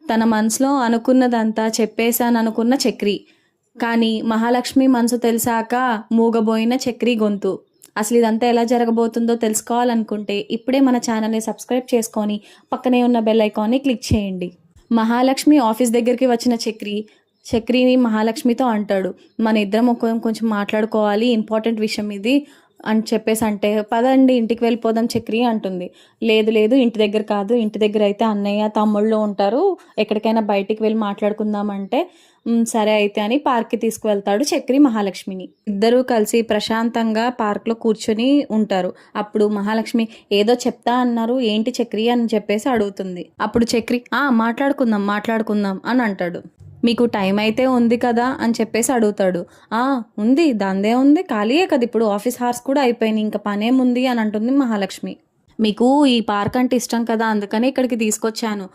తన మనసులో అనుకున్నదంతా చెప్పేశాననుకున్న చక్రి. కానీ మహాలక్ష్మి మనసు తెలిసాక మూగబోయిన చక్రి గొంతు. అసలు ఇదంతా ఎలా జరగబోతుందో తెలుసుకోవాలనుకుంటే ఇప్పుడే మన ఛానల్ని సబ్స్క్రైబ్ చేసుకొని పక్కనే ఉన్న బెల్ ఐకాన్ని క్లిక్ చేయండి. మహాలక్ష్మి ఆఫీస్ దగ్గరికి వచ్చిన చక్రిని మహాలక్ష్మితో అంటాడు, మన ఇద్దరం కొంచెం మాట్లాడుకోవాలి, ఇంపార్టెంట్ విషయం ఇది అని చెప్పేసి అంటే, పదండి ఇంటికి వెళ్ళిపోదాం చక్రి అంటుంది. లేదు లేదు, ఇంటి దగ్గర కాదు, ఇంటి దగ్గర అయితే అన్నయ్య తమ్ముళ్ళు ఉంటారు, ఎక్కడికైనా బయటికి వెళ్ళి మాట్లాడుకుందామంటే సరే అయితే అని పార్క్కి తీసుకువెళ్తాడు చక్రి మహాలక్ష్మిని. ఇద్దరూ కలిసి ప్రశాంతంగా పార్క్లో కూర్చొని ఉంటారు. అప్పుడు మహాలక్ష్మి ఏదో చెప్తా అన్నారు, ఏంటి చక్రి అని చెప్పేసి అడుగుతుంది. అప్పుడు చక్రి మాట్లాడుకుందాం మాట్లాడుకుందాం అని అంటాడు. మీకు టైం అయితే ఉంది కదా అని చెప్పేసి అడుగుతాడు. ఉంది, దాందే ఉంది, ఖాళీయే కదా, ఇప్పుడు ఆఫీస్ హార్స్ కూడా అయిపోయినాయి, ఇంకా పనేముంది అని అంటుంది మహాలక్ష్మి. మీకు ఈ పార్క్ అంటే ఇష్టం కదా, అందుకని ఇక్కడికి తీసుకొచ్చాను.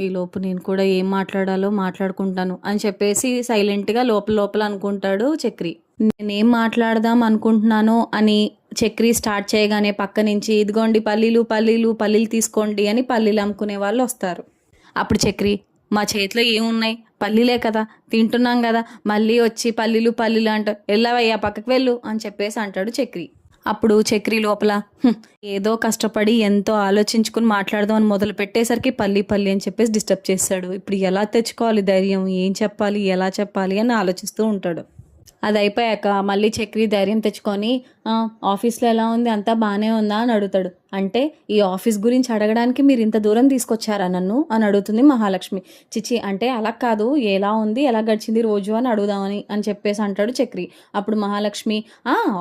ఈలోపు నేను కూడా ఏం మాట్లాడాలో మాట్లాడుకుంటాను అని చెప్పేసి సైలెంట్గా లోపల అనుకుంటాడు చక్రి. నేనేం మాట్లాడదాం అనుకుంటున్నానో అని చక్రి స్టార్ట్ చేయగానే పక్క నుంచి ఇదిగోండి పల్లీలు తీసుకోండి అని పల్లీలు అమ్ముకునే వాళ్ళు వస్తారు. అప్పుడు చక్రి, మా చేతిలో ఏమున్నాయి, పల్లీలే కదా, తింటున్నాం కదా, మళ్ళీ వచ్చి పల్లీలు అంట, వెళ్ళవయ్యా పక్కకు వెళ్ళు అని చెప్పేసి అంటాడు చక్రి. అప్పుడు చక్రి లోపల ఏదో కష్టపడి ఎంతో ఆలోచించుకుని మాట్లాడదాం అని మొదలు పెట్టేసరికి పల్లి అని చెప్పేసి డిస్టర్బ్ చేస్తాడు. ఇప్పుడు ఎలా తెచ్చుకోవాలి ధైర్యం, ఏం చెప్పాలి, ఎలా చెప్పాలి అని ఆలోచిస్తూ ఉంటాడు. అది అయిపోయాక మళ్ళీ చక్రి ధైర్యం తెచ్చుకొని ఆఫీస్లో ఎలా ఉంది, అంతా బాగానే ఉందా అని అడుగుతాడు. అంటే ఈ ఆఫీస్ గురించి అడగడానికి మీరు ఇంత దూరం తీసుకొచ్చారా నన్ను అని అడుగుతుంది మహాలక్ష్మి. చిచి, అంటే అలా కాదు, ఎలా ఉంది, ఎలా గడిచింది రోజు అని అడుగుదామని అని చెప్పేసి అంటాడు చక్రి. అప్పుడు మహాలక్ష్మి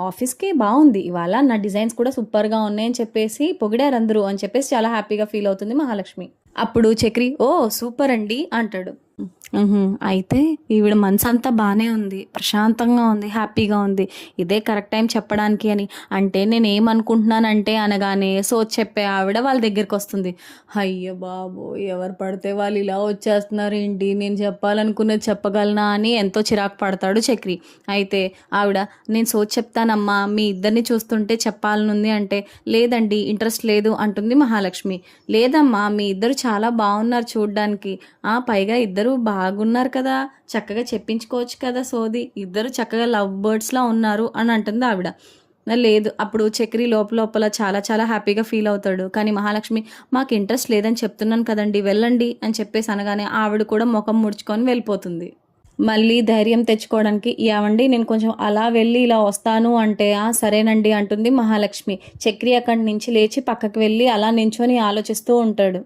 ఆఫీస్కి బాగుంది, ఇవాళ నా డిజైన్స్ కూడా సూపర్గా ఉన్నాయని చెప్పేసి పొగిడారు అందరూ అని చెప్పేసి చాలా హ్యాపీగా ఫీల్ అవుతుంది మహాలక్ష్మి. అప్పుడు చక్రి సూపర్ అండి అంటాడు. అయితే ఈవిడ మనసు అంతా బాగానే ఉంది, ప్రశాంతంగా ఉంది, హ్యాపీగా ఉంది, ఇదే కరెక్ట్ టైం చెప్పడానికి అని. అంటే నేను ఏమనుకుంటున్నానంటే అనగానే చెప్పే ఆవిడ వాళ్ళ దగ్గరికి వస్తుంది. అయ్యో బాబో, ఎవరు పడితే వాళ్ళు ఇలా వచ్చేస్తున్నారు ఏంటి, నేను చెప్పాలనుకున్నది చెప్పగలనా అని ఎంతో చిరాకు పడతాడు చక్రి. అయితే ఆవిడ, నేను చెప్తానమ్మా, మీ ఇద్దరిని చూస్తుంటే చెప్పాలనుంది అంటే, లేదండి ఇంట్రెస్ట్ లేదు అంటుంది మహాలక్ష్మి. లేదమ్మా, మీ ఇద్దరు చాలా బాగున్నారు చూడ్డానికి, పైగా ఇద్దరు బాగున్నారు కదా, చక్కగా చెప్పించుకోవచ్చు కదా సోది, ఇద్దరు చక్కగా లవ్ బర్డ్స్లా ఉన్నారు అని అంటుంది ఆవిడ. లేదు, అప్పుడు చక్రి లోపల చాలా చాలా హ్యాపీగా ఫీల్ అవుతాడు. కానీ మహాలక్ష్మి, మాకు ఇంట్రెస్ట్ లేదని చెప్తున్నాను కదండి, వెళ్ళండి అని చెప్పేసి అనగానే ఆవిడ కూడా ముఖం ముడుచుకొని వెళ్ళిపోతుంది. మళ్ళీ ధైర్యం తెచ్చుకోవడానికి, ఏవండి నేను కొంచెం అలా వెళ్ళి ఇలా వస్తాను అంటే, సరేనండి అంటుంది మహాలక్ష్మి. చక్రి అక్కడి నుంచి లేచి పక్కకి వెళ్ళి అలా నించొని ఆలోచిస్తూ ఉంటాడు.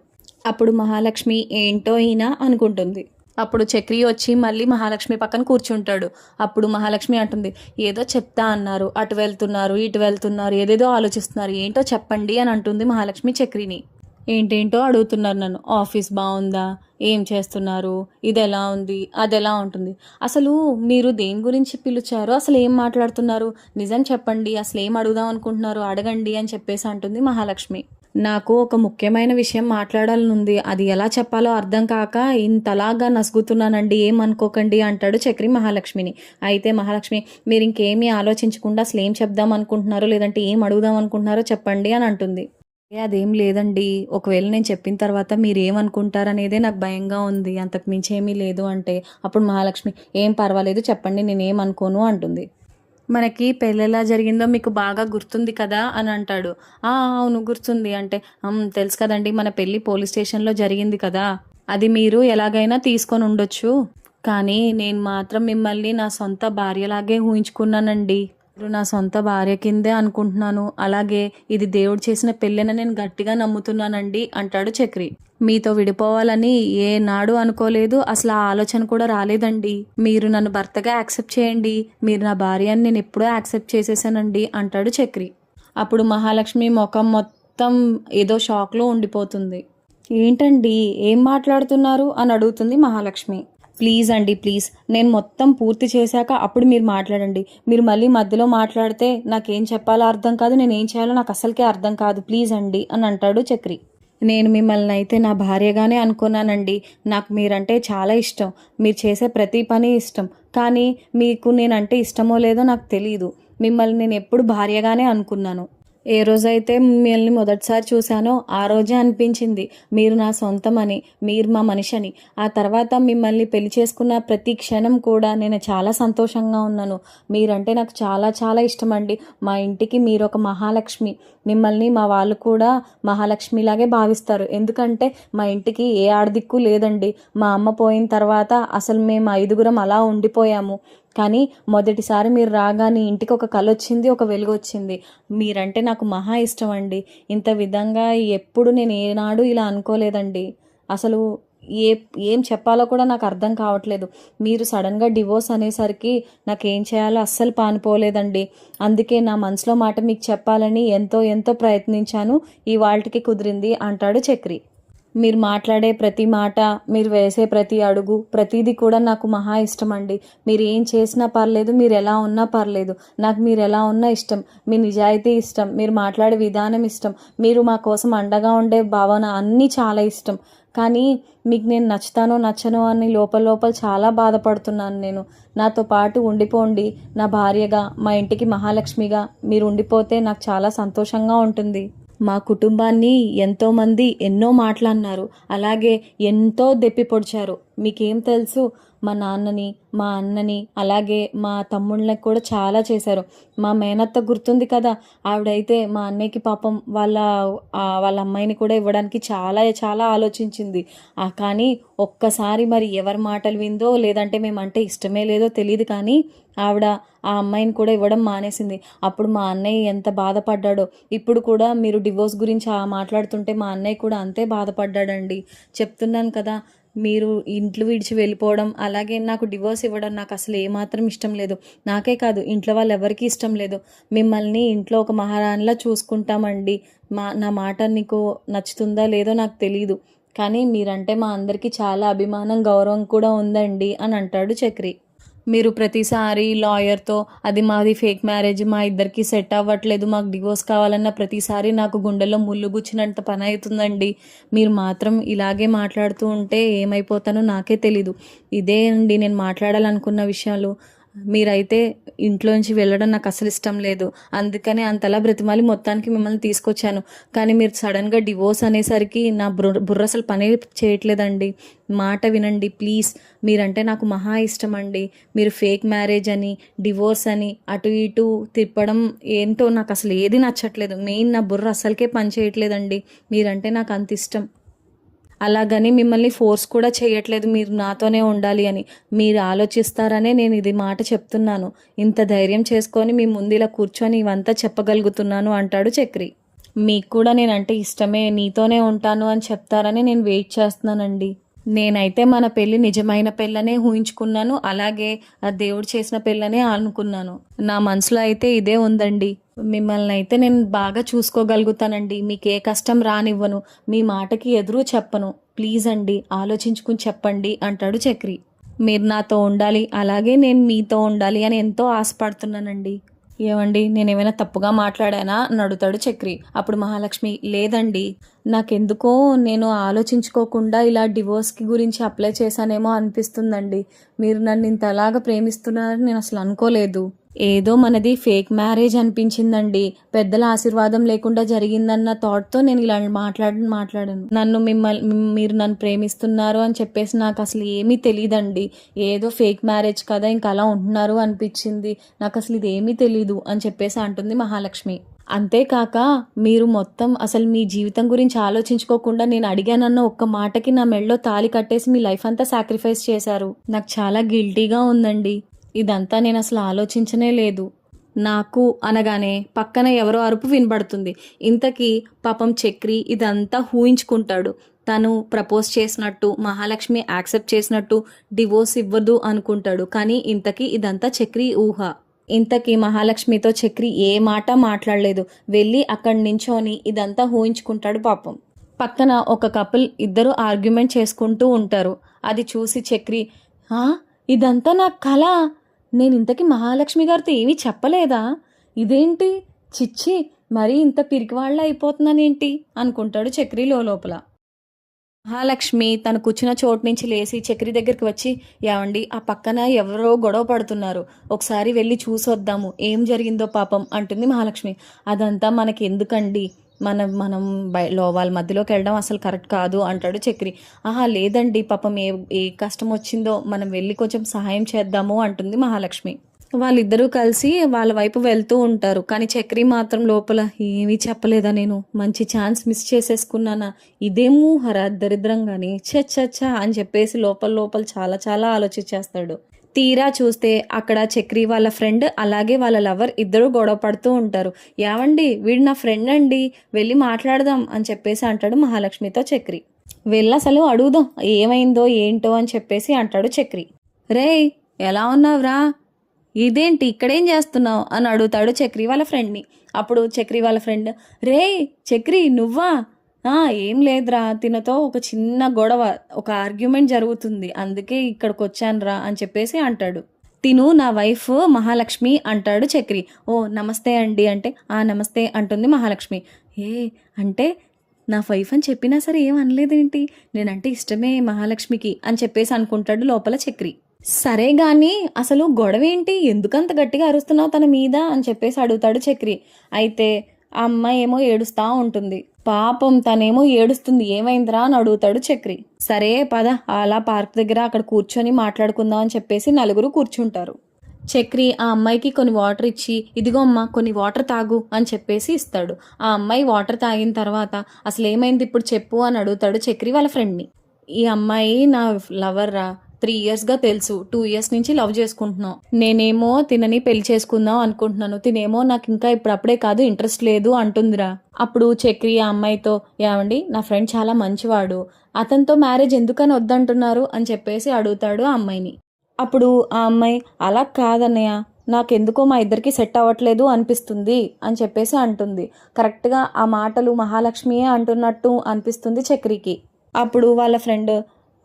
అప్పుడు మహాలక్ష్మి ఏంటో ఈయన అనుకుంటుంది. అప్పుడు చక్రి వచ్చి మళ్ళీ మహాలక్ష్మి పక్కన కూర్చుంటాడు. అప్పుడు మహాలక్ష్మి అంటుంది, ఏదో చెప్తా అన్నారు, అటు వెళ్తున్నారు ఇటు వెళ్తున్నారు, ఏదేదో ఆలోచిస్తున్నారు, ఏంటో చెప్పండి అని అంటుంది మహాలక్ష్మి చక్రిని. ఏంటేంటో అడుగుతున్నారు నన్ను, ఆఫీస్ బాగుందా, ఏం చేస్తున్నారు, ఇది ఎలా ఉంది, అది ఎలా ఉంటుంది, అసలు మీరు దేని గురించి పిలిచారో, అసలు ఏం మాట్లాడుతున్నారు, నిజం చెప్పండి, అసలు ఏం అడుగుదాం అనుకుంటున్నారు అడగండి అని చెప్పేసి అంటుంది మహాలక్ష్మి. నాకు ఒక ముఖ్యమైన విషయం మాట్లాడాలనుంది, అది ఎలా చెప్పాలో అర్థం కాక ఇంతలాగా నసుగుతున్నానండి, ఏమనుకోకండి అంటాడు చక్రి మహాలక్ష్మిని. అయితే మహాలక్ష్మి, మీరు ఇంకేమీ ఆలోచించకుండా అసలు ఏం చెప్దాం అనుకుంటున్నారో లేదంటే ఏం అడుగుదాం అనుకుంటున్నారో చెప్పండి అని అంటుంది. అదేం లేదండి, ఒకవేళ నేను చెప్పిన తర్వాత మీరు ఏమనుకుంటారనేదే నాకు భయంగా ఉంది, అంతకు మించి ఏమీ లేదు అంటే, అప్పుడు మహాలక్ష్మి ఏం పర్వాలేదు చెప్పండి, నేనేమనుకోను అంటుంది. మనకి పెళ్ళి ఎలా జరిగిందో మీకు బాగా గుర్తుంది కదా అని అంటాడు. అవును గుర్తుంది అంటే, తెలుసు కదండి, మన పెళ్ళి పోలీస్ స్టేషన్లో జరిగింది కదా, అది మీరు ఎలాగైనా తీసుకొని ఉండొచ్చు, కానీ నేను మాత్రం మిమ్మల్ని నా సొంత భార్యలాగే ఊహించుకున్నానండి, నా సొంత భార్య కిందే అనుకుంటున్నాను, అలాగే ఇది దేవుడు చేసిన పెళ్ళని నేను గట్టిగా నమ్ముతున్నానండి అంటాడు చక్రి. మీతో విడిపోవాలని ఏనాడు అనుకోలేదు, అసలు ఆ ఆలోచన కూడా రాలేదండి, మీరు నన్ను భర్తగా యాక్సెప్ట్ చేయండి, మీరు నా భార్య అని నేను ఎప్పుడో యాక్సెప్ట్ చేసేసానండి అంటాడు చక్రి. అప్పుడు మహాలక్ష్మి ముఖం మొత్తం ఏదో షాక్లో ఉండిపోతుంది. ఏంటండి ఏం మాట్లాడుతున్నారు అని అడుగుతుంది మహాలక్ష్మి. ప్లీజ్ అండి ప్లీజ్, నేను మొత్తం పూర్తి చేశాక అప్పుడు మీరు మాట్లాడండి, మీరు మళ్ళీ మధ్యలో మాట్లాడితే నాకేం చెప్పాలో అర్థం కాదు, నేను ఏం చేయాలో నాకు అసలుకే అర్థం కాదు, ప్లీజ్ అండి అని అంటాడు చక్రి. నేను మిమ్మల్ని అయితే నా భార్యగానే అనుకున్నానండి, నాకు మీరంటే చాలా ఇష్టం, మీరు చేసే ప్రతి పని ఇష్టం, కానీ మీకు నేనంటే ఇష్టమో లేదో నాకు తెలియదు, మిమ్మల్ని నేను ఎప్పుడు భార్యగానే అనుకున్నాను, ఏ రోజైతే మిమ్మల్ని మొదటిసారి చూశానో ఆ రోజే అనిపించింది మీరు నా సొంతమని, మీరు మా మనిషని. ఆ తర్వాత మిమ్మల్ని పెళ్లి చేసుకున్న ప్రతి క్షణం కూడా నేను చాలా సంతోషంగా ఉన్నాను. మీరంటే నాకు చాలా చాలా ఇష్టమండి. మా ఇంటికి మీరొక మహాలక్ష్మి. మిమ్మల్ని మా వాళ్ళు కూడా మహాలక్ష్మిలాగే భావిస్తారు. ఎందుకంటే మా ఇంటికి ఏ ఆడదిక్కు లేదండి. మా అమ్మ పోయిన తర్వాత అసలు మేము 5గురం అలా ఉండిపోయాము. కానీ మొదటిసారి మీరు రాగానే ఇంటికి ఒక కలొచ్చింది, ఒక వెలుగొచ్చింది. మీరంటే నాకు మహా ఇష్టం అండి. ఇంత విధంగా ఎప్పుడు నేను ఏనాడు ఇలా అనుకోలేదండి. అసలు ఏ ఏం చెప్పాలో కూడా నాకు అర్థం కావట్లేదు. మీరు సడన్గా డివోర్స్ అనేసరికి నాకేం చేయాలో అస్సలు పానుపోలేదండి. అందుకే నా మనసులో మాట మీకు చెప్పాలని ఎంతో ఎంతో ప్రయత్నించాను. ఇవాల్టికి కుదిరింది అంటాడు చక్రి. మీరు మాట్లాడే ప్రతి మాట, మీరు వేసే ప్రతి అడుగు, ప్రతీది కూడా నాకు మహా ఇష్టమండి. మీరు ఏం చేసినా పర్లేదు, మీరు ఎలా ఉన్నా పర్లేదు. నాకు మీరు ఎలా ఉన్నా ఇష్టం. మీ నిజాయితీ ఇష్టం, మీరు మాట్లాడే విధానం ఇష్టం, మీరు మా కోసం అండగా ఉండే భావన అన్నీ చాలా ఇష్టం. కానీ మీకు నేను నచ్చుతానో నచ్చనో అని లోపల లోపల చాలా బాధపడుతున్నాను నేను. నాతో పాటు ఉండిపోండి, నా భార్యగా, మా ఇంటికి మహాలక్ష్మిగా మీరు ఉండిపోతే నాకు చాలా సంతోషంగా ఉంటుంది. మా కుటుంబాన్ని ఎంతోమంది ఎన్నో మాటలన్నారు, అలాగే ఎంతో దెప్పి పొడిచారు. మీకేం తెలుసు, మా నాన్నని, మా అన్నని, అలాగే మా తమ్ముళ్ళకి కూడా చాలా చేశారు. మా మేనత్త గుర్తుంది కదా, ఆవిడైతే మా అన్నయ్యకి పాపం వాళ్ళ అమ్మాయిని కూడా ఇవ్వడానికి చాలా చాలా ఆలోచించింది. కానీ ఒక్కసారి మరి ఎవరి మాటలు విందో, లేదంటే మేమంటే ఇష్టమే లేదో తెలియదు, కానీ ఆవిడ ఆ అమ్మాయిని కూడా ఇవ్వడం మానేసింది. అప్పుడు మా అన్నయ్య ఎంత బాధపడ్డాడో. ఇప్పుడు కూడా మీరు డివోర్స్ గురించి మాట్లాడుతుంటే మా అన్నయ్య కూడా అంతే బాధపడ్డాడండి. చెప్తున్నాను కదా, మీరు ఇంట్లో విడిచి వెళ్ళిపోవడం, అలాగే నాకు డివోర్స్ ఇవ్వడం నాకు అసలు ఏమాత్రం ఇష్టం లేదు. నాకే కాదు, ఇంట్లో వాళ్ళు ఎవరికీ ఇష్టం లేదు. మిమ్మల్ని ఇంట్లో ఒక మహారాణిలా చూసుకుంటామండి. నా మాట నీకు నచ్చుతుందా లేదో నాకు తెలీదు, కానీ మీరంటే మా అందరికీ చాలా అభిమానం, గౌరవం కూడా ఉందండి అని అంటాడు చక్రి. మీరు ప్రతిసారి లాయర్తో అది మాది ఫేక్ మ్యారేజ్, మా ఇద్దరికి సెట్ అవ్వట్లేదు, మాకు డివోర్స్ కావాలన్న ప్రతిసారి నాకు గుండెల్లో ముళ్ళు గుచ్చినంత పని అవుతుందండి. మీరు మాత్రం ఇలాగే మాట్లాడుతూ ఉంటే ఏమైపోతానో నాకే తెలీదు. ఇదే అండి నేను మాట్లాడాలనుకున్న విషయాలు. మీరైతే ఇంట్లోంచి వెళ్ళడం నాకు అసలు ఇష్టం లేదు. అందుకని అంతలా బ్రతిమాలి మొత్తానికి మిమ్మల్ని తీసుకొచ్చాను. కానీ మీరు సడన్గా డివోర్స్ అనేసరికి నా బుర్ర అసలు పని చేయట్లేదండి. మాట వినండి ప్లీజ్. మీరంటే నాకు మహా ఇష్టం అండి. మీరు ఫేక్ మ్యారేజ్ అని, డివోర్స్ అని అటు ఇటు తిప్పడం ఏంటో నాకు అసలు ఏది నచ్చట్లేదు. మెయిన్ నా బుర్ర అసలుకే పని చేయట్లేదండి. మీరంటే నాకు అంత ఇష్టం. అలాగని మిమ్మల్ని ఫోర్స్ కూడా చేయట్లేదు మీరు నాతోనే ఉండాలి అని. మీరు ఆలోచిస్తారనే నేను ఇది మాట చెప్తున్నాను. ఇంత ధైర్యం చేసుకొని మీ ముందు ఇలా కూర్చొని ఇవంతా చెప్పగలుగుతున్నాను అంటాడు చక్రి. మీకు కూడా నేనంటే ఇష్టమే, నీతోనే ఉంటాను అని చెప్తారని నేను వెయిట్ చేస్తున్నానండి. నేనైతే మన పెళ్ళి నిజమైన పెళ్ళనే ఊహించుకున్నాను, అలాగే ఆ దేవుడు చేసిన పెళ్ళనే అనుకున్నాను. నా మనసులో అయితే ఇదే ఉందండి. మిమ్మల్ని అయితే నేను బాగా చూసుకోగలుగుతానండి. మీకు ఏ కష్టం రానివ్వను, మీ మాటకి ఎదురు చెప్పను. ప్లీజ్ అండి, ఆలోచించుకుని చెప్పండి అంటాడు చక్రి. మీరు నాతో ఉండాలి, అలాగే నేను మీతో ఉండాలి అని ఎంతో ఆశపడుతున్నానండి. ఏమండి, నేనేమైనా తప్పుగా మాట్లాడానా అని అడుగుతాడు చక్రి. అప్పుడు మహాలక్ష్మి, లేదండి, నాకెందుకో నేను ఆలోచించుకోకుండా ఇలా డివోర్స్కి గురించి అప్లై చేశానేమో అనిపిస్తుందండి. మీరు నన్ను ఇంతలాగా ప్రేమిస్తున్నారని నేను అసలు అనుకోలేదు. ఏదో మనది ఫేక్ మ్యారేజ్ అనిపించిందండి. పెద్దల ఆశీర్వాదం లేకుండా జరిగిందన్న థాట్తో నేను ఇలా మాట్లాడాను. మీరు నన్ను ప్రేమిస్తున్నారు అని చెప్పేసి నాకు అసలు ఏమీ తెలియదండి. ఏదో ఫేక్ మ్యారేజ్ కదా, ఇంకా అలా ఉంటున్నారు అనిపించింది. నాకు అసలు ఇది ఏమీ తెలీదు అని చెప్పేసి అంటుంది మహాలక్ష్మి. అంతేకాక మీరు మొత్తం అసలు మీ జీవితం గురించి ఆలోచించుకోకుండా నేను అడిగానన్న ఒక్క మాటకి నా మెడలో తాళి కట్టేసి మీ లైఫ్ అంతా సాక్రిఫైస్ చేశారు. నాకు చాలా గిల్టీగా ఉందండి. ఇదంతా నేను అసలు ఆలోచించనే లేదు. నాకు అనగానే పక్కన ఎవరో అరుపు వినబడుతుంది. ఇంతకీ పాపం చక్రి ఇదంతా ఊహించుకుంటాడు. తను ప్రపోజ్ చేసినట్టు, మహాలక్ష్మి యాక్సెప్ట్ చేసినట్టు డివోర్స్ ఇవ్వదు అనుకుంటాడు. కానీ ఇంతకీ ఇదంతా చక్రి ఊహ. ఇంతకీ మహాలక్ష్మితో చక్రి ఏ మాట మాట్లాడలేదు. వెళ్ళి అక్కడి నించోని ఇదంతా ఊహించుకుంటాడు పాపం. పక్కన ఒక కపుల్ ఇద్దరు ఆర్గ్యుమెంట్ చేసుకుంటూ ఉంటారు. అది చూసి చక్రి, ఇదంతా నా కళ, నేను ఇంతకీ మహాలక్ష్మి గారితో ఏమీ చెప్పలేదా, ఇదేంటి, చిచ్చి, మరీ ఇంత పిరికివాళ్ళ అయిపోతున్నానేంటి అనుకుంటాడు చక్రి లోపల. మహాలక్ష్మి తను కూర్చున్న చోటు నుంచి లేచి చక్రి దగ్గరికి వచ్చి, ఏవండి ఆ పక్కన ఎవరో గొడవ పడుతున్నారు, ఒకసారి వెళ్ళి చూసొద్దాము ఏం జరిగిందో పాపం అంటుంది మహాలక్ష్మి. అదంతా మనకి ఎందుకండి, మనం మనం వాళ్ళ మధ్యలోకి వెళ్ళడం అసలు కరెక్ట్ కాదు అంటాడు చక్రి. ఆహా లేదండి, పాపం ఏ ఏ కష్టం వచ్చిందో మనం వెళ్ళి కొంచెం సహాయం చేద్దాము అంటుంది మహాలక్ష్మి. వాళ్ళిద్దరూ కలిసి వాళ్ళ వైపు వెళ్తూ ఉంటారు. కానీ చక్రి మాత్రం లోపల, ఏమీ చెప్పలేదా నేను, మంచి ఛాన్స్ మిస్ చేసేసుకున్నానా, ఇదేమో దరిద్రంగాని చచ్చా అని చెప్పేసి లోపల లోపల చాలా చాలా ఆలోచించేస్తాడు. తీరా చూస్తే అక్కడ చక్రి వాళ్ళ ఫ్రెండ్ అలాగే వాళ్ళ లవర్ ఇద్దరు గొడవ పడుతూ ఉంటారు. ఏవండి వీడు నా ఫ్రెండ్ అండి, వెళ్ళి మాట్లాడదాం అని చెప్పేసి అంటాడు మహాలక్ష్మితో చక్రి. వెళ్ళి అసలు అడుగుదాం ఏమైందో ఏంటో అని చెప్పేసి అంటాడు చక్రి. రేయ్ ఎలా ఉన్నావురా, ఇదేంటి ఇక్కడేం చేస్తున్నావు అని అడుగుతాడు చక్రి వాళ్ళ ఫ్రెండ్ని. అప్పుడు చక్రి వాళ్ళ ఫ్రెండ్, రే చక్రి నువ్వా, ఏం లేదురా, తినతో ఒక చిన్న గొడవ, ఒక ఆర్గ్యుమెంట్ జరుగుతుంది, అందుకే ఇక్కడికి వచ్చానురా అని చెప్పేసి అంటాడు. తిను నా వైఫ్ మహాలక్ష్మి అంటాడు చక్రి. ఓ నమస్తే అండి అంటే, నమస్తే అంటుంది మహాలక్ష్మి. అంటే నా వైఫ్ అని చెప్పినా సరే ఏం అనలేదేంటి, నేనంటే ఇష్టమే మహాలక్ష్మికి అని చెప్పేసి అనుకుంటాడు లోపల చక్రి. సరే గాని అసలు గొడవ ఏంటి, ఎందుకంత గట్టిగా అరుస్తున్నావు తన మీద అని చెప్పేసి అడుగుతాడు చక్రి. అయితే ఆ అమ్మాయి ఏమో ఏడుస్తా ఉంటుంది. పాపం తనేమో ఏడుస్తుంది, ఏమైందిరా అని అడుగుతాడు చక్రి. సరే పద అలా పార్క్ దగ్గర అక్కడ కూర్చొని మాట్లాడుకుందాం అని చెప్పేసి నలుగురు కూర్చుంటారు. చక్రి ఆ అమ్మాయికి కొన్ని వాటర్ ఇచ్చి, ఇదిగో అమ్మ కొన్ని వాటర్ తాగు అని చెప్పేసి ఇస్తాడు. ఆ అమ్మాయి వాటర్ తాగిన తర్వాత అసలు ఏమైంది ఇప్పుడు చెప్పు అని అడుగుతాడు చక్రి వాళ్ళ ఫ్రెండ్ని. ఈ అమ్మాయి నా లవర్ రా, 3 yearsగా తెలుసు, 2 years నుంచి లవ్ చేసుకుంటున్నాం, నేనేమో తినని పెళ్లి చేసుకుందాం అనుకుంటున్నాను, తినేమో నాకు ఇంకా ఇప్పుడప్పుడే కాదు ఇంట్రెస్ట్ లేదు అంటుందిరా. అప్పుడు చక్రి ఆ అమ్మాయితో, ఏమండి నా ఫ్రెండ్ చాలా మంచివాడు, అతనితో మ్యారేజ్ ఎందుకని వద్దంటున్నారు అని చెప్పేసి అడుగుతాడు ఆ అమ్మాయిని. అప్పుడు ఆ అమ్మాయి, అలా కాదన్నయ్య, నాకెందుకో మా ఇద్దరికి సెట్ అవ్వట్లేదు అనిపిస్తుంది అని చెప్పేసి అంటుంది. కరెక్ట్గా ఆ మాటలు మహాలక్ష్మియే అంటున్నట్టు అనిపిస్తుంది చక్రికి. అప్పుడు వాళ్ళ ఫ్రెండ్,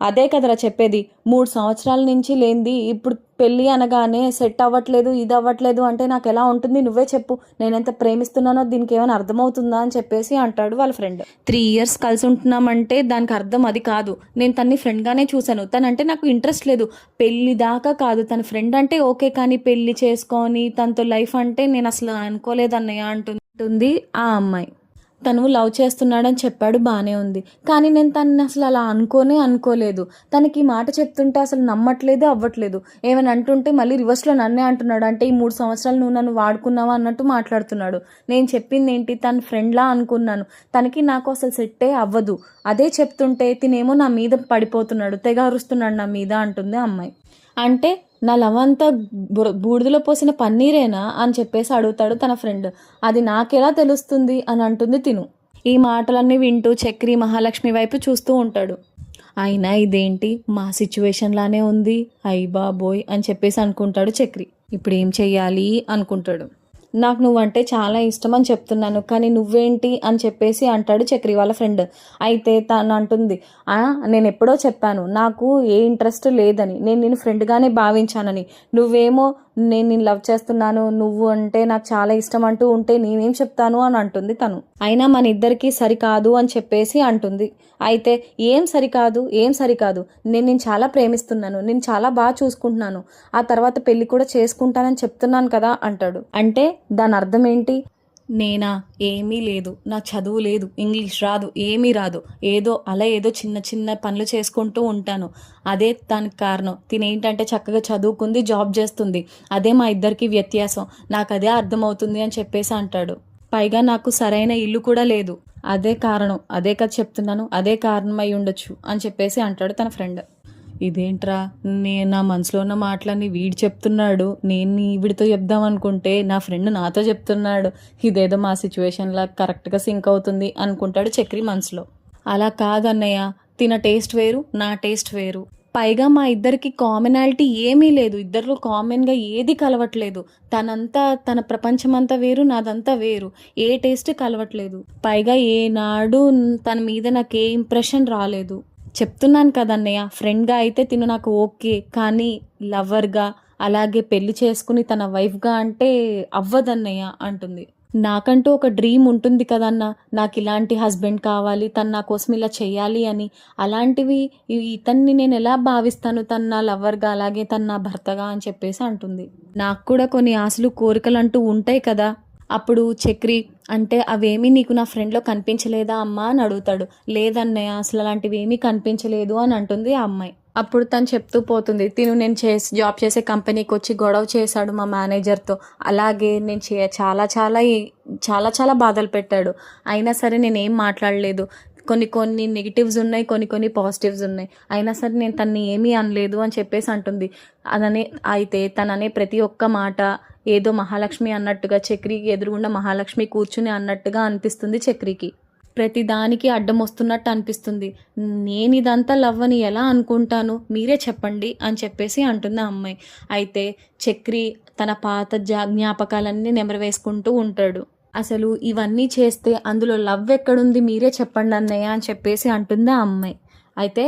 అదే కదరా చెప్పేది, 3 సంవత్సరాల నుంచి లేనిది ఇప్పుడు పెళ్ళి అనగానే సెట్ అవ్వట్లేదు ఇది అవ్వట్లేదు అంటే నాకు ఎలా ఉంటుంది, నువ్వే చెప్పు, నేనెంత ప్రేమిస్తున్నానో దీనికి ఏమైనా అర్థమవుతుందా అని చెప్పేసి అంటాడు వాళ్ళ ఫ్రెండ్. 3 years కలిసి ఉంటున్నామంటే దానికి అర్థం అది కాదు, నేను తన్ని ఫ్రెండ్గానే చూశాను, తనంటే నాకు ఇంట్రెస్ట్ లేదు, పెళ్ళి దాకా కాదు, తన ఫ్రెండ్ అంటే ఓకే, కానీ పెళ్ళి చేసుకొని తనతో లైఫ్ అంటే నేను అసలు అనుకోలేదన్నయ్య అంటుంది ఆ అమ్మాయి. తను లవ్ చేస్తున్నాడని చెప్పాడు, బాగానే ఉంది, కానీ నేను తనని అసలు అలా అనుకోలేదు, తనకి ఈ మాట చెప్తుంటే అసలు నమ్మట్లేదు అవ్వట్లేదు, ఏమైనా అంటుంటే మళ్ళీ రివర్స్లో నన్నే అంటున్నాడు, అంటే ఈ 3 సంవత్సరాలు నువ్వు నన్ను వాడుకున్నావా అన్నట్టు మాట్లాడుతున్నాడు, నేను చెప్పింది ఏంటి, తన ఫ్రెండ్లా అనుకున్నాను, తనకి నాకు అసలు సెట్టే అవ్వదు, అదే చెప్తుంటే తినేమో నా మీద పడిపోతున్నాడు, తెగ అరుస్తున్నాడు నా మీద అంటుంది అమ్మాయి. అంటే నా లవ్ అంతా బూడిదలో పోసిన పన్నీరేనా అని చెప్పేసి అడుగుతాడు తన ఫ్రెండ్. అది నాకెలా తెలుస్తుంది అని అంటుంది తిను. ఈ మాటలన్నీ వింటూ చక్రి మహాలక్ష్మి వైపు చూస్తూ ఉంటాడు. అయినా ఇదేంటి మా సిచ్యువేషన్ లానే ఉంది, అయ్య బాబోయ్ అని చెప్పేసి అనుకుంటాడు చక్రి. ఇప్పుడు ఏం చెయ్యాలి అనుకుంటాడు. నాకు నువ్వంటే చాలా ఇష్టం అని చెప్తున్నాను, కానీ నువ్వేంటి అని చెప్పేసి అంటాడు చక్రి వాళ్ళ ఫ్రెండ్. అయితే తను అంటుంది, నేను ఎప్పుడో చెప్పాను నాకు ఏ ఇంట్రెస్ట్ లేదని, నేను నేను ఫ్రెండ్గానే భావించానని, నువ్వేమో నేను నేను లవ్ చేస్తున్నాను, నువ్వు అంటే నాకు చాలా ఇష్టం అంటూ ఉంటే నేనేం చెప్తాను అని అంటుంది తను. అయినా మన ఇద్దరికి సరికాదు అని చెప్పేసి అంటుంది. అయితే ఏం సరికాదు, నేను చాలా ప్రేమిస్తున్నాను, నేను చాలా బాగా చూసుకుంటున్నాను, ఆ తర్వాత పెళ్లి కూడా చేసుకుంటానని చెప్తున్నాను కదా అంటాడు. అంటే దాని అర్థం ఏంటి, నేనా, ఏమీ లేదు, నాకు చదువు లేదు, ఇంగ్లీష్ రాదు, ఏమీ రాదు, ఏదో చిన్న చిన్న పనులు చేసుకుంటూ ఉంటాను, అదే దానికి కారణం, తినేంటంటే చక్కగా చదువుకుంది, జాబ్ చేస్తుంది, అదే మా ఇద్దరికి వ్యత్యాసం, నాకు అదే అర్థమవుతుంది అని చెప్పేసి అంటాడు. పైగా నాకు సరైన ఇల్లు కూడా లేదు, అదే కారణం, అదే కదా చెప్తున్నాను, అదే కారణమై ఉండొచ్చు అని చెప్పేసి అంటాడు తన ఫ్రెండ్. ఇదేంట్రా, నేను నా మనసులో ఉన్న మాటలన్నీ వీడు చెప్తున్నాడు, నేను వీడితో చెప్దాం అనుకుంటే నా ఫ్రెండ్ నాతో చెప్తున్నాడు, ఇదేదో మా సిచ్యువేషన్లా కరెక్ట్గా సింక్ అవుతుంది అనుకుంటాడు చక్రి మనసులో. అలా కాదన్నయ్య, తిన టేస్ట్ వేరు, నా టేస్ట్ వేరు, పైగా మా ఇద్దరికి కామనాలిటీ ఏమీ లేదు, ఇద్దరిలో కామన్గా ఏది కలవట్లేదు, తన ప్రపంచమంతా వేరు, నాదంతా వేరు, ఏ టేస్ట్ కలవట్లేదు, పైగా ఏనాడు తన మీద నాకు ఏ ఇంప్రెషన్ రాలేదు, చెప్తున్నాను కదన్నయ్య, ఫ్రెండ్గా అయితే తిను నాకు ఓకే, కానీ లవర్గా అలాగే పెళ్లి చేసుకుని తన వైఫ్గా అంటే అవ్వదన్నయ్య అంటుంది. నాకంటూ ఒక డ్రీమ్ ఉంటుంది కదన్నా, నాకు ఇలాంటి హస్బెండ్ కావాలి, తను నా కోసం ఇలా చెయ్యాలి అని. అలాంటివి ఇతన్ని నేను ఎలా భావిస్తాను, తను నా లవర్గా, అలాగే తను నా భర్తగా అని చెప్పేసి అంటుంది. నాకు కూడా కొన్ని ఆశలు కోరికలు అంటూ ఉంటాయి కదా. అప్పుడు చక్రి అంటే అవేమీ నీకు నా ఫ్రెండ్లో కనిపించలేదా అమ్మా అని అడుగుతాడు. లేదన్నయ్య, అసలు అలాంటివి ఏమీ కనిపించలేదు అని అంటుంది ఆ అమ్మాయి. అప్పుడు తను చెప్తూ పోతుంది, నేను జాబ్ చేసే కంపెనీకి వచ్చి గొడవ చేశాడు మా మేనేజర్తో, అలాగే నేను చాలా చాలా చాలా చాలా బాధలు పెట్టాడు. అయినా సరే నేనేం మాట్లాడలేదు. కొన్ని నెగిటివ్స్ ఉన్నాయి, కొన్ని పాజిటివ్స్ ఉన్నాయి. అయినా సరే నేను తన్ని ఏమీ అనలేదు అని చెప్పేసి అంటుంది. అయితే తననే ప్రతి ఒక్క మాట ఏదో మహాలక్ష్మి అన్నట్టుగా, చక్రికి ఎదురుగుండా మహాలక్ష్మి కూర్చుని అన్నట్టుగా అనిపిస్తుంది చక్రికి. ప్రతి దానికి అడ్డం వస్తున్నట్టు అనిపిస్తుంది. నేను ఇదంతా లవ్ అని ఎలా అనుకుంటాను, మీరే చెప్పండి అని చెప్పేసి అంటుంది ఆ అమ్మాయి. అయితే చక్రి తన పాత జ్ఞాపకాలన్నీ నెమరు వేసుకుంటూ ఉంటాడు. అసలు ఇవన్నీ చేస్తే అందులో లవ్ ఎక్కడుంది, మీరే చెప్పండి అన్నయ్య అని చెప్పేసి అంటుంది ఆ అమ్మాయి. అయితే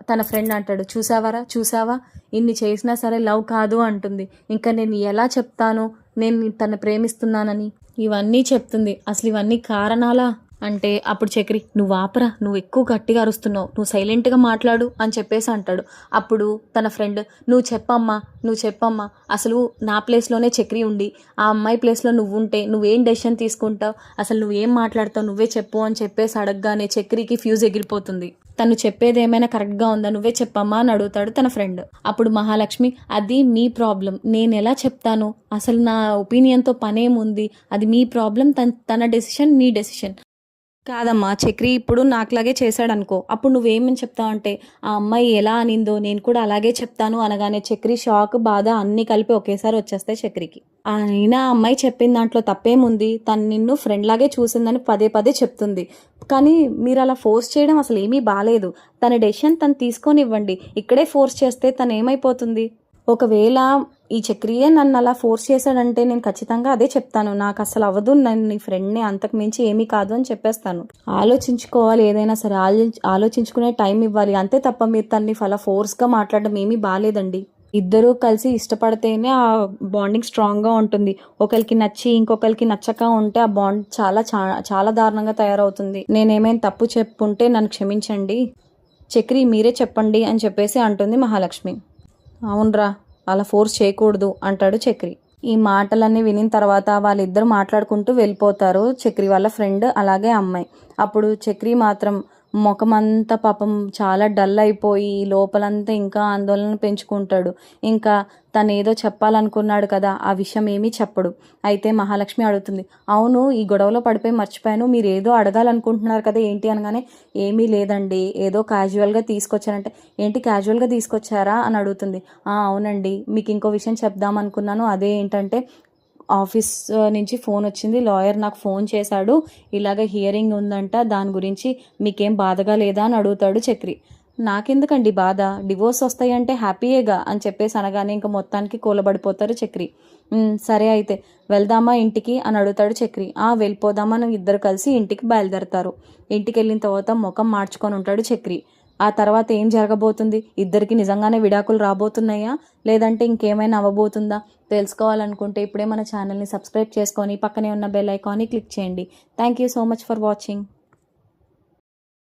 తన ఫ్రెండ్ అంటాడు, చూసావా ఇన్ని చేసినా సరే లవ్ కాదు అంటుంది. ఇంకా నేను ఎలా చెప్తాను నేను తను ప్రేమిస్తున్నానని. ఇవన్నీ చెప్తుంది. అసలు ఇవన్నీ కారణాలా అంటే అప్పుడు చక్రి, నువ్వు ఆపరా, నువ్వు ఎక్కువ గట్టిగా అరుస్తున్నావు, నువ్వు సైలెంట్గా మాట్లాడు అని చెప్పేసి అంటాడు. అప్పుడు తన ఫ్రెండ్, నువ్వు చెప్పమ్మా, అసలు నా ప్లేస్లోనే చక్రి ఉండి ఆ అమ్మాయి ప్లేస్లో నువ్వు ఉంటే నువ్వేం డెసిషన్ తీసుకుంటావు, అసలు నువ్వేం మాట్లాడతావు, నువ్వే చెప్పు అని చెప్పేసి అడగగానే చక్రికి ఫ్యూజ్ ఎగిరిపోతుంది. తను చెప్పేది ఏమైనా కరెక్ట్గా ఉందా, నువ్వే చెప్పమ్మా అని అడుగుతాడు తన ఫ్రెండ్. అప్పుడు మహాలక్ష్మి, అది మీ ప్రాబ్లం, నేను ఎలా చెప్తాను, అసలు నా ఒపీనియన్తో పనేముంది, అది మీ ప్రాబ్లం, తన డెసిషన్ మీ డెసిషన్ కాదమ్మా. చక్రి ఇప్పుడు నాకులాగే చేశాడనుకో, అప్పుడు నువ్వేమని చెప్తావు అంటే, ఆ అమ్మాయి ఎలా అనిందో నేను కూడా అలాగే చెప్తాను అనగానే చక్రి షాక్, బాధ అన్నీ కలిపి ఒకేసారి వచ్చేస్తాయి చక్రికి. అయినా ఆ అమ్మాయి చెప్పిన దాంట్లో తప్పేముంది, తను నిన్ను ఫ్రెండ్ లాగే చూసిందని పదే పదే చెప్తుంది. కానీ మీరు అలా ఫోర్స్ చేయడం అసలు ఏమీ బాలేదు. తన డెసిషన్ తను తీసుకొనివ్వండి. ఇక్కడే ఫోర్స్ చేస్తే తను ఏమైపోతుంది. ఒకవేళ ఈ చక్రియే నన్ను అలా ఫోర్స్ చేశాడంటే నేను ఖచ్చితంగా అదే చెప్తాను, నాకు అసలు అవ్వదు, నేను నీ ఫ్రెండ్ని, అంతకు మించి ఏమీ కాదు అని చెప్పేస్తాను. ఆలోచించుకోవాలి, ఏదైనా సరే ఆలోచించుకునే టైం ఇవ్వాలి, అంతే తప్ప మీరు తన్ని అలా ఫోర్స్గా మాట్లాడడం ఏమీ బాగాలేదండి. ఇద్దరూ కలిసి ఇష్టపడితేనే ఆ బాండింగ్ స్ట్రాంగ్గా ఉంటుంది. ఒకరికి నచ్చి ఇంకొకరికి నచ్చక ఉంటే ఆ బాండ్ చాలా చాలా దారుణంగా తయారవుతుంది. నేనేమైనా తప్పు చెప్పుంటే నన్ను క్షమించండి, చక్రి మీరే చెప్పండి అని చెప్పేసి అంటుంది మహాలక్ష్మి. అవునరా, అలా ఫోర్స్ చేయకూడదు అంటాడు చక్రి. ఈ మాటలన్నీ వినిన తర్వాత వాళ్ళిద్దరు మాట్లాడుకుంటూ వెళ్ళిపోతారు, చక్రి వాళ్ళ ఫ్రెండ్ అలాగే అమ్మాయి. అప్పుడు చక్రి మాత్రం ముఖమంతా పాపం చాలా డల్ అయిపోయి లోపలంతా ఇంకా ఆందోళన పెంచుకుంటాడు. ఇంకా తను ఏదో చెప్పాలనుకున్నాడు కదా, ఆ విషయం ఏమీ చెప్పడు. అయితే మహాలక్ష్మి అడుగుతుంది, అవును ఈ గొడవలో పడిపోయి మర్చిపోయాను, మీరు ఏదో అడగాలనుకుంటున్నారు కదా ఏంటి అనగానే, ఏమీ లేదండి, ఏదో క్యాజువల్గా తీసుకొచ్చారంటే, ఏంటి క్యాజువల్గా తీసుకొచ్చారా అని అడుగుతుంది. అవునండి, మీకు ఇంకో విషయం చెప్దాం అనుకున్నాను, అదే ఏంటంటే ఆఫీస్ నుంచి ఫోన్ వచ్చింది, లాయర్ నాకు ఫోన్ చేశాడు, ఇలాగ హియరింగ్ ఉందంట, దాని గురించి మీకేం బాధగా లేదా అని అడుగుతాడు చక్రి. నాకెందుకండి బాధ, డివోర్స్ వస్తాయంటే హ్యాపీయేగా అని చెప్పేసి అనగానే ఇంకా మొత్తానికి కూలబడిపోతారు చక్రి. సరే అయితే వెళ్దామా ఇంటికి అని అడుగుతాడు చక్రి. వెళ్ళిపోదామని ఇద్దరు కలిసి ఇంటికి బయలుదేరతారు. ఇంటికి వెళ్ళిన తర్వాత ముఖం మార్చుకొని ఉంటాడు చక్రి. ఆ తర్వాత ఏం జరగబోతుంది, ఇద్దరికి నిజంగానే విడాకులు రాబోతున్నాయా లేదంటే ఇంకేమైనా అవ్వబోతుందా తెలుసుకోవాలనుకుంటే ఇప్పుడే మన ఛానల్ని సబ్స్క్రైబ్ చేసుకొని పక్కనే ఉన్న బెల్ ఐకాన్ని క్లిక్ చేయండి. Thank you so much for watching.